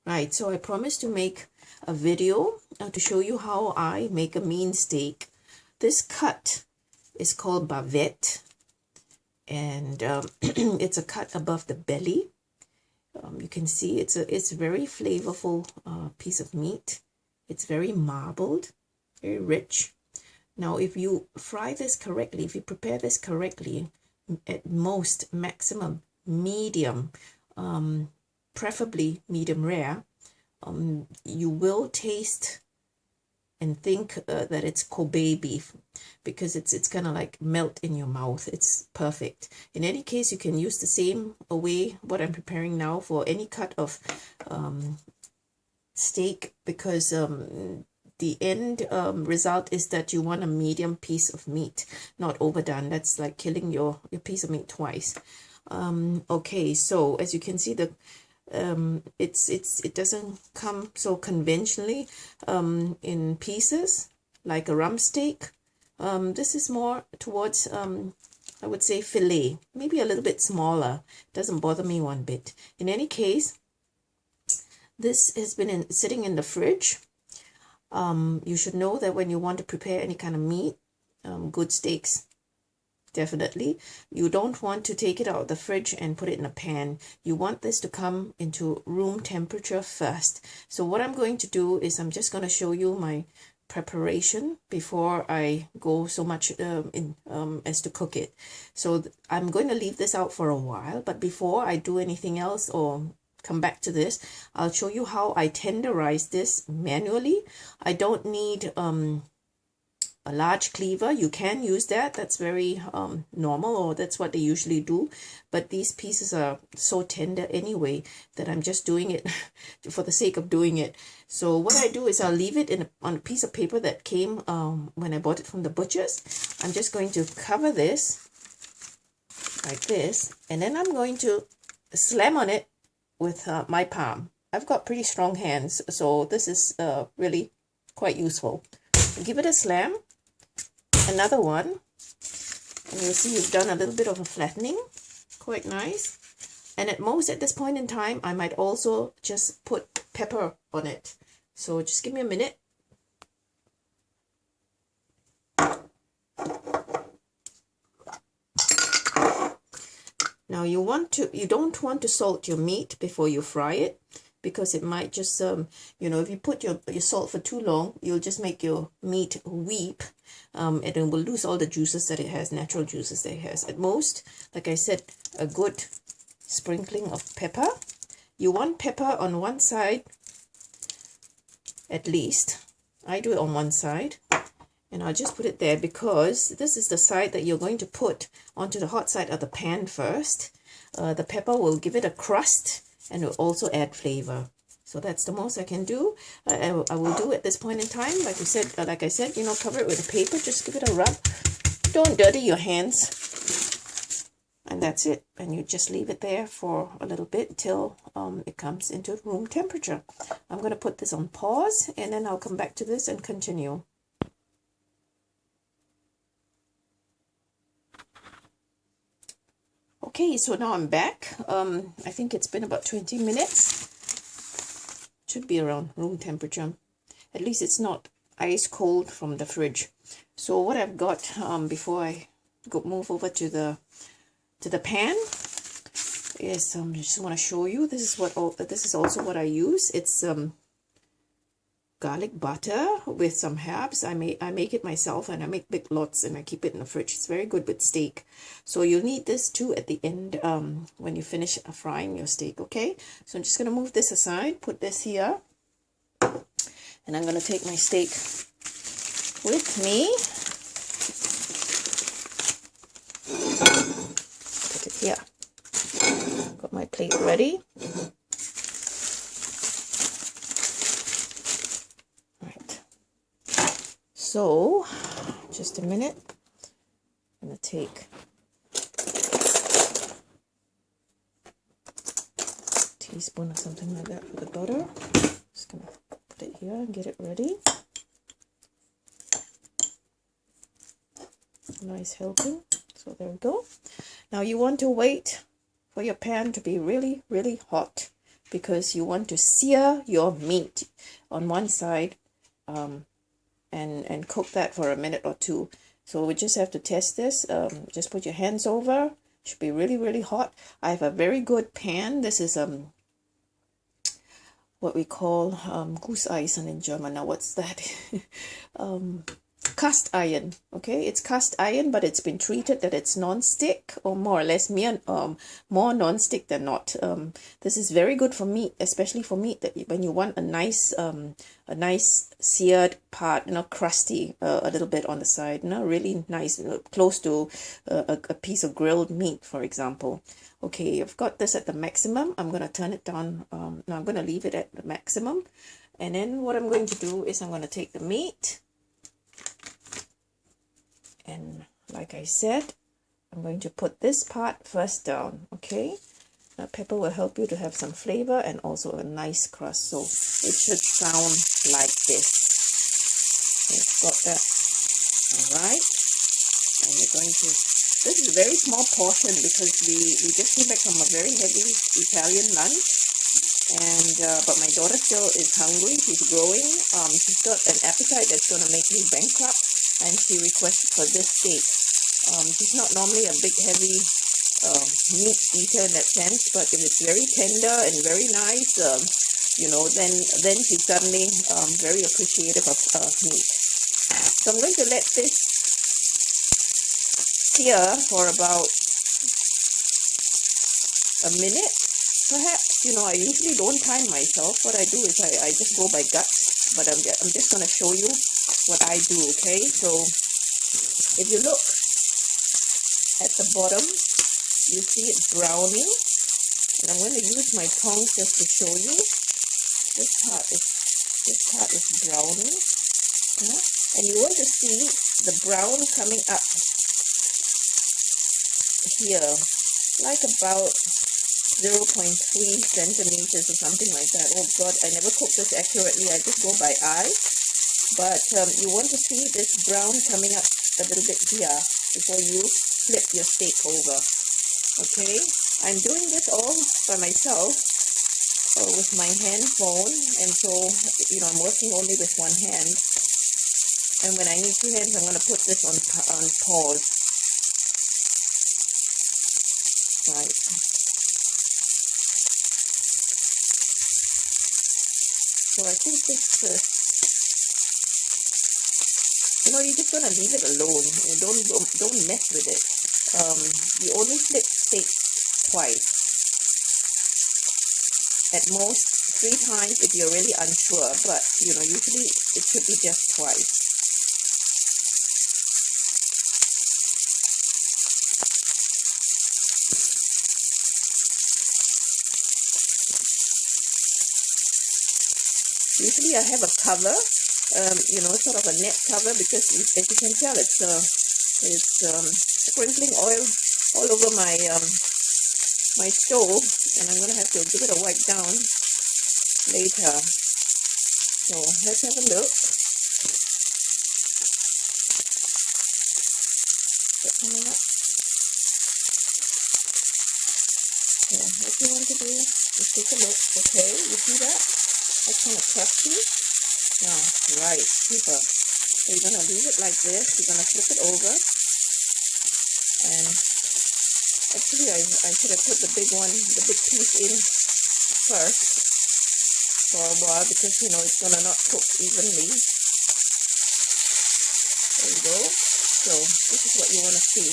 Right, so I promised to make a video to show you how I make a mean steak. This cut is called bavette, and it's a cut above the belly. You can see it's a very flavorful piece of meat. It's very marbled, very rich. Now, if you fry this correctly, if you prepare this correctly, at most maximum medium, preferably medium rare, you will taste and think that it's Kobe beef, because it's kind of like melt in your mouth. It's perfect. In any case, you can use the same way what I'm preparing now for any cut of steak, because the end result is that you want a medium piece of meat, not overdone. That's like killing your piece of meat twice. Okay, so as you can see, the it doesn't come so conventionally in pieces like a rump steak. This is more towards I would say fillet, maybe a little bit smaller. Doesn't bother me one bit. In any case, this has been sitting in the fridge. You should know that when you want to prepare any kind of meat, good steaks, definitely, you don't want to take it out of the fridge and put it in a pan. You want this to come into room temperature first. So what I'm going to do is I'm just going to show you my preparation before I go so much as to cook it. So I'm going to leave this out for a while, but before I do anything else or come back to this, I'll show you how I tenderize this manually. I don't need a large cleaver. You can use that. That's very normal, or that's what they usually do. But these pieces are so tender anyway that I'm just doing it for the sake of doing it. So what I do is I'll leave it on a piece of paper that came when I bought it from the butcher's. I'm just going to cover this like this, and then I'm going to slam on it with my palm. I've got pretty strong hands, so this is really quite useful. Give it a slam. Another one, and you'll see you've done a little bit of a flattening. Quite nice. And at most, at this point in time, I might also just put pepper on it. So just give me a minute. Now you don't want to salt your meat before you fry it, because it might just if you put your salt for too long, you'll just make your meat weep, and it will lose all the juices that it has, natural juices that it has. At most, like I said, a good sprinkling of pepper. You want pepper on one side at least. I do it on one side, and I'll just put it there because this is the side that you're going to put onto the hot side of the pan first. The pepper will give it a crust and will also add flavor. So that's the most I can do. I will do at this point in time. Like I said, cover it with a paper. Just give it a rub. Don't dirty your hands. And that's it. And you just leave it there for a little bit till it comes into room temperature. I'm going to put this on pause, and then I'll come back to this and continue. Okay, so now I'm back. I think it's been about 20 minutes. Should be around room temperature. At least it's not ice cold from the fridge. So what I've got before I move over to the pan is I just want to show you. This is also what I use. It's garlic butter with some herbs. I make it myself, and I make big lots, and I keep it in the fridge. It's very good with steak. So you'll need this too at the end when you finish frying your steak. Okay, so I'm just going to move this aside, put this here, and I'm going to take my steak with me. Put it here. Got my plate ready. So, just a minute, I'm going to take a teaspoon or something like that for the butter. Just going to put it here and get it ready. Nice helping. So there we go. Now you want to wait for your pan to be really, really hot. because you want to sear your meat on one side and cook that for a minute or two. So we just have to test this. Just put your hands over. Should be really, really hot. I have a very good pan. This is what we call Gusseisen in German. Now what's that? Cast iron. Okay, it's cast iron, but it's been treated that it's non-stick, or more or less more non-stick than not. This is very good for meat, especially for meat that when you want a nice seared part, crusty a little bit on the side, really nice, close to a piece of grilled meat, for example. Okay, I've got this at the maximum. I'm going to turn it down. No, I'm going to leave it at the maximum. And then what I'm going to do is I'm going to take the meat. And like I said, I'm going to put this part first down, okay? Pepper will help you to have some flavor and also a nice crust. So it should sound like this. You've got that. All right. And you're going to... This is a very small portion because we just came back from a very heavy Italian lunch. And but my daughter still is hungry. She's growing. She's got an appetite that's going to make me bankrupt. And she requested for this steak. She's not normally a big, heavy meat eater in that sense, but if it's very tender and very nice, then she's suddenly very appreciative of meat. So I'm going to let this sear for about a minute, perhaps. I usually don't time myself. What I do is I just go by gut, but I'm just going to show you what I do, okay? So if you look at the bottom, you see it browning, and I'm going to use my tongs just to show you. This part is browning, and you want to see the brown coming up here, like about 0.3 centimeters or something like that. Oh God, I never cook this accurately. I just go by eye. But you want to see this brown coming up a little bit here before you flip your steak over. Okay, I'm doing this all by myself with my hand phone, and so I'm working only with one hand. And when I need two hands, I'm going to put this on pause. Right. So I think this. You're just gonna leave it alone. Don't mess with it. You only flip steak twice, at most 3 times if you're really unsure. But usually it should be just twice. Usually I have a cover. Sort of a net cover, because as you can tell, it's sprinkling oil all over my my stove, and I'm gonna have to give it a wipe down later. So let's have a look. Is that coming up? So what you want to do is take a look. Okay, you see that? That's kind of crusty. Now, right, super. So you're going to leave it like this. You're going to flip it over. And actually, I should have put the big piece in first for a while, because, it's going to not cook evenly. There you go. So this is what you want to see.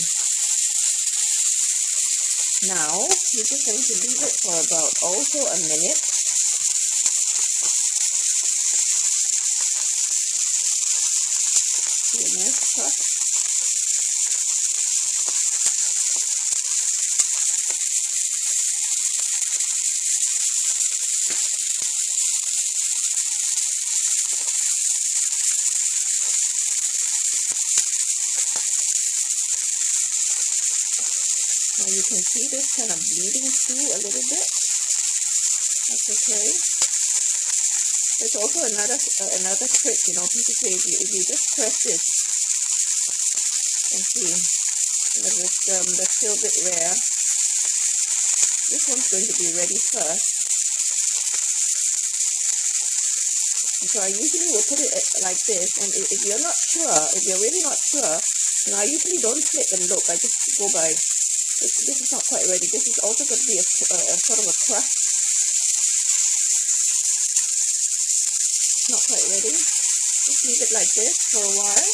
Now, you're just going to leave it for about also a minute. A nice crust. Now you can see this kind of bleeding through a little bit. That's okay. There's also another trick, people say if you just press this and see, they're still a bit rare. This one's going to be ready first. So I usually will put it like this, and if you're not sure, if you're really not sure, I usually don't flip and look. I just go by, this is not quite ready. This is also going to be a sort of a crust. Not quite ready. Just leave it like this for a while.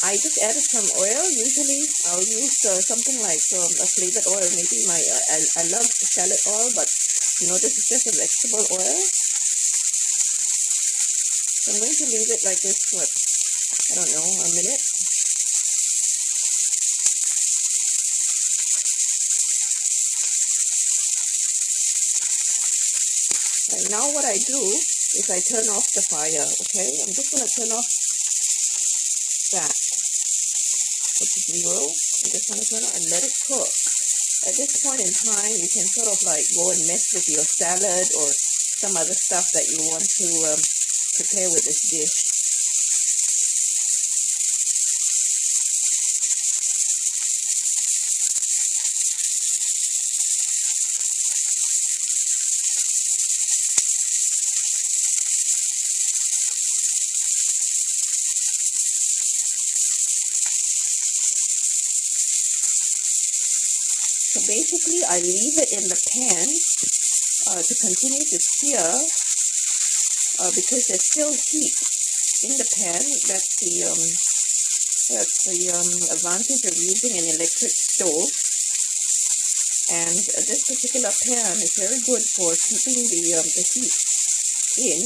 I just added some oil. Usually I'll use something like a flavored oil. Maybe I love salad oil, but this is just a vegetable oil. So I'm going to leave it like this for, I don't know, a minute. Right, now what I do is I turn off the fire, okay? I'm just going to turn off that, which is 0. I'm just going to turn it and let it cook. At this point in time, you can sort of like go and mess with your salad or some other stuff that you want to prepare with this dish. So basically, I leave it in the pan to continue to sear because there's still heat in the pan. That's the advantage of using an electric stove. And this particular pan is very good for keeping the heat in.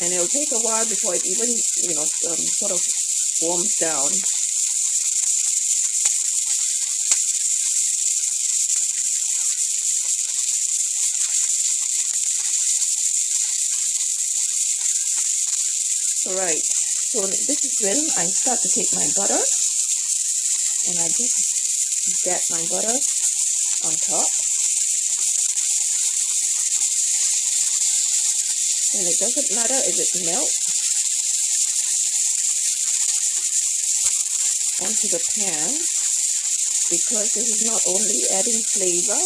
And it'll take a while before it even, sort of warms down. Alright, so this is when I start to take my butter, and I just dab my butter on top. And it doesn't matter if it melts onto the pan, because this is not only adding flavor,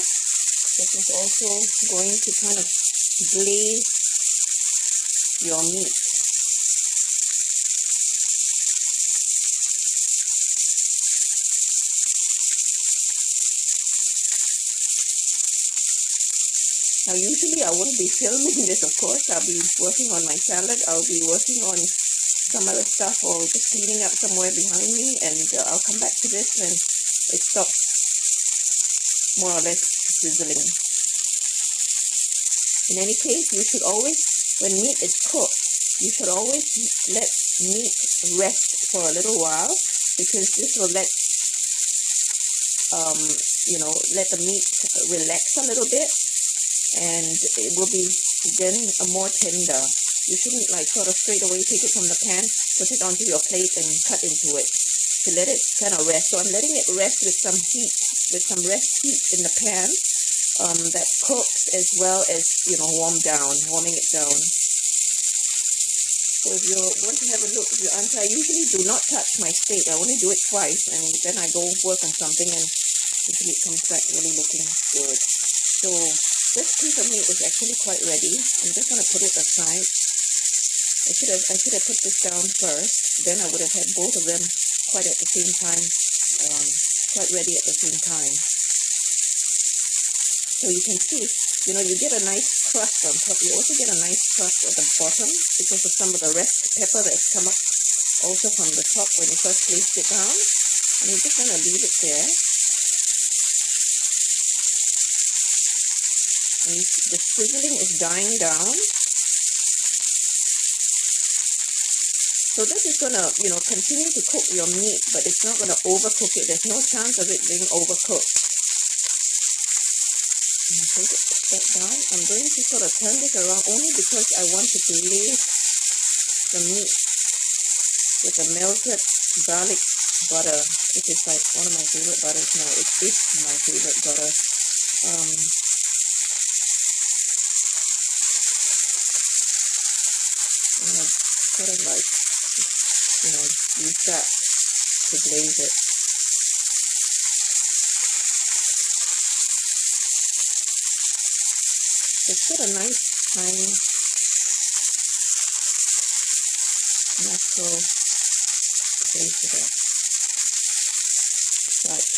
this is also going to kind of glaze your meat. Now usually I wouldn't be filming this, of course. I'll be working on my salad, I'll be working on some other stuff, or just cleaning up somewhere behind me, and I'll come back to this when it stops more or less sizzling. In any case, you should always, when meat is cooked, you should always let meat rest for a little while, because this will let let the meat relax a little bit, and it will be then more tender. You shouldn't like sort of straight away take it from the pan, put it onto your plate and cut into it. To let it kind of rest. So I'm letting it rest with some heat, with some rest heat in the pan that cooks as well as, warming it down. So if you want to have a look, if you answer, I usually do not touch my steak. I only do it twice, and then I go work on something, and usually it comes back really looking good. So this piece of meat is actually quite ready. I'm just going to put it aside. I should have put this down first. Then I would have had both of them quite at the same time, quite ready at the same time. So you can see, you get a nice crust on top. You also get a nice crust at the bottom because of some of the rest pepper that's come up also from the top when you first placed it down. And you're just going to leave it there. And the sizzling is dying down. So this is going to, continue to cook your meat, but it's not going to overcook it. There's no chance of it being overcooked. And take it back down. I'm going to sort of turn this around only because I want to glaze the meat with the melted garlic butter, which is like one of my favorite butters now. It is my favorite butter. And I sort of like, use that to glaze it. It's got a nice tiny, natural taste of it. Right.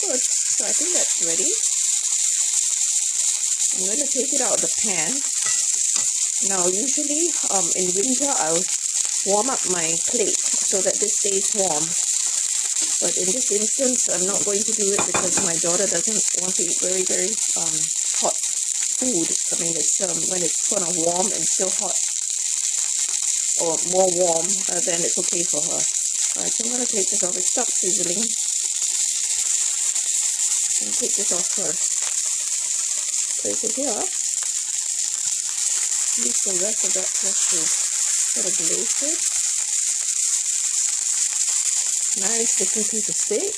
Good. So I think that's ready. I'm going to take it out of the pan. Now, usually in winter, I'll warm up my plate so that this stays warm. But in this instance, I'm not going to do it because my daughter doesn't want to eat very, very hot food. I mean, it's when it's kind of warm and still hot, or more warm, then it's okay for her. Alright, so I'm going to take this off. It stopped sizzling. I'm going to take this off first. Place it here. Use the rest of that just to sort of glaze it. Nice looking piece of steak.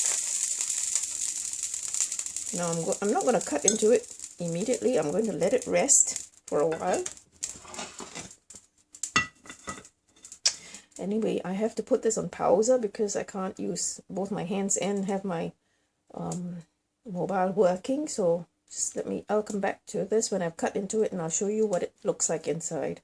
Now I'm not going to cut into it immediately. I'm going to let it rest for a while. Anyway, I have to put this on pauser because I can't use both my hands and have my mobile working. So just I'll come back to this when I've cut into it and I'll show you what it looks like inside.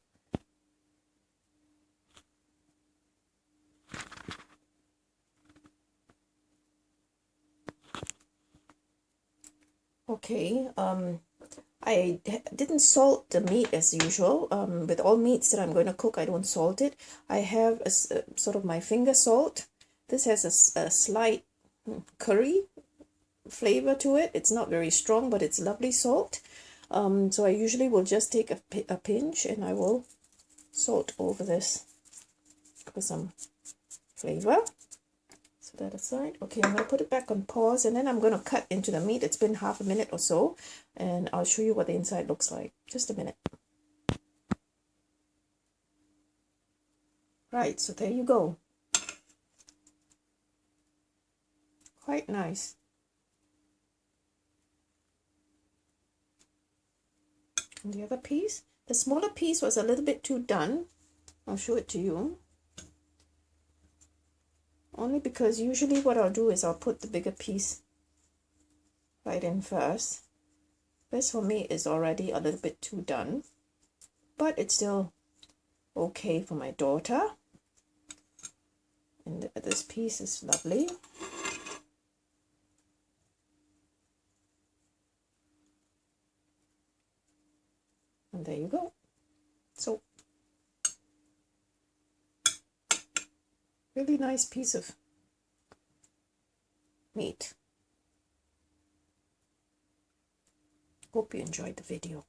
Okay, I didn't salt the meat as usual. With all meats that I'm going to cook, I don't salt it. I have a sort of my finger salt. This has a slight curry flavor to it. It's not very strong, but it's lovely salt. So I usually will just take a pinch and I will salt over this for some flavor. So that aside. Okay, I'm going to put it back on pause and then I'm going to cut into the meat. It's been half a minute or so and I'll show you what the inside looks like. Just a minute. Right, so there you go. Quite nice. And the other piece, the smaller piece was a little bit too done. I'll show it to you. Only because usually what I'll do is I'll put the bigger piece right in first. This for me is already a little bit too done, but it's still okay for my daughter. And this piece is lovely. And there you go. So, really nice piece of meat. Hope you enjoyed the video.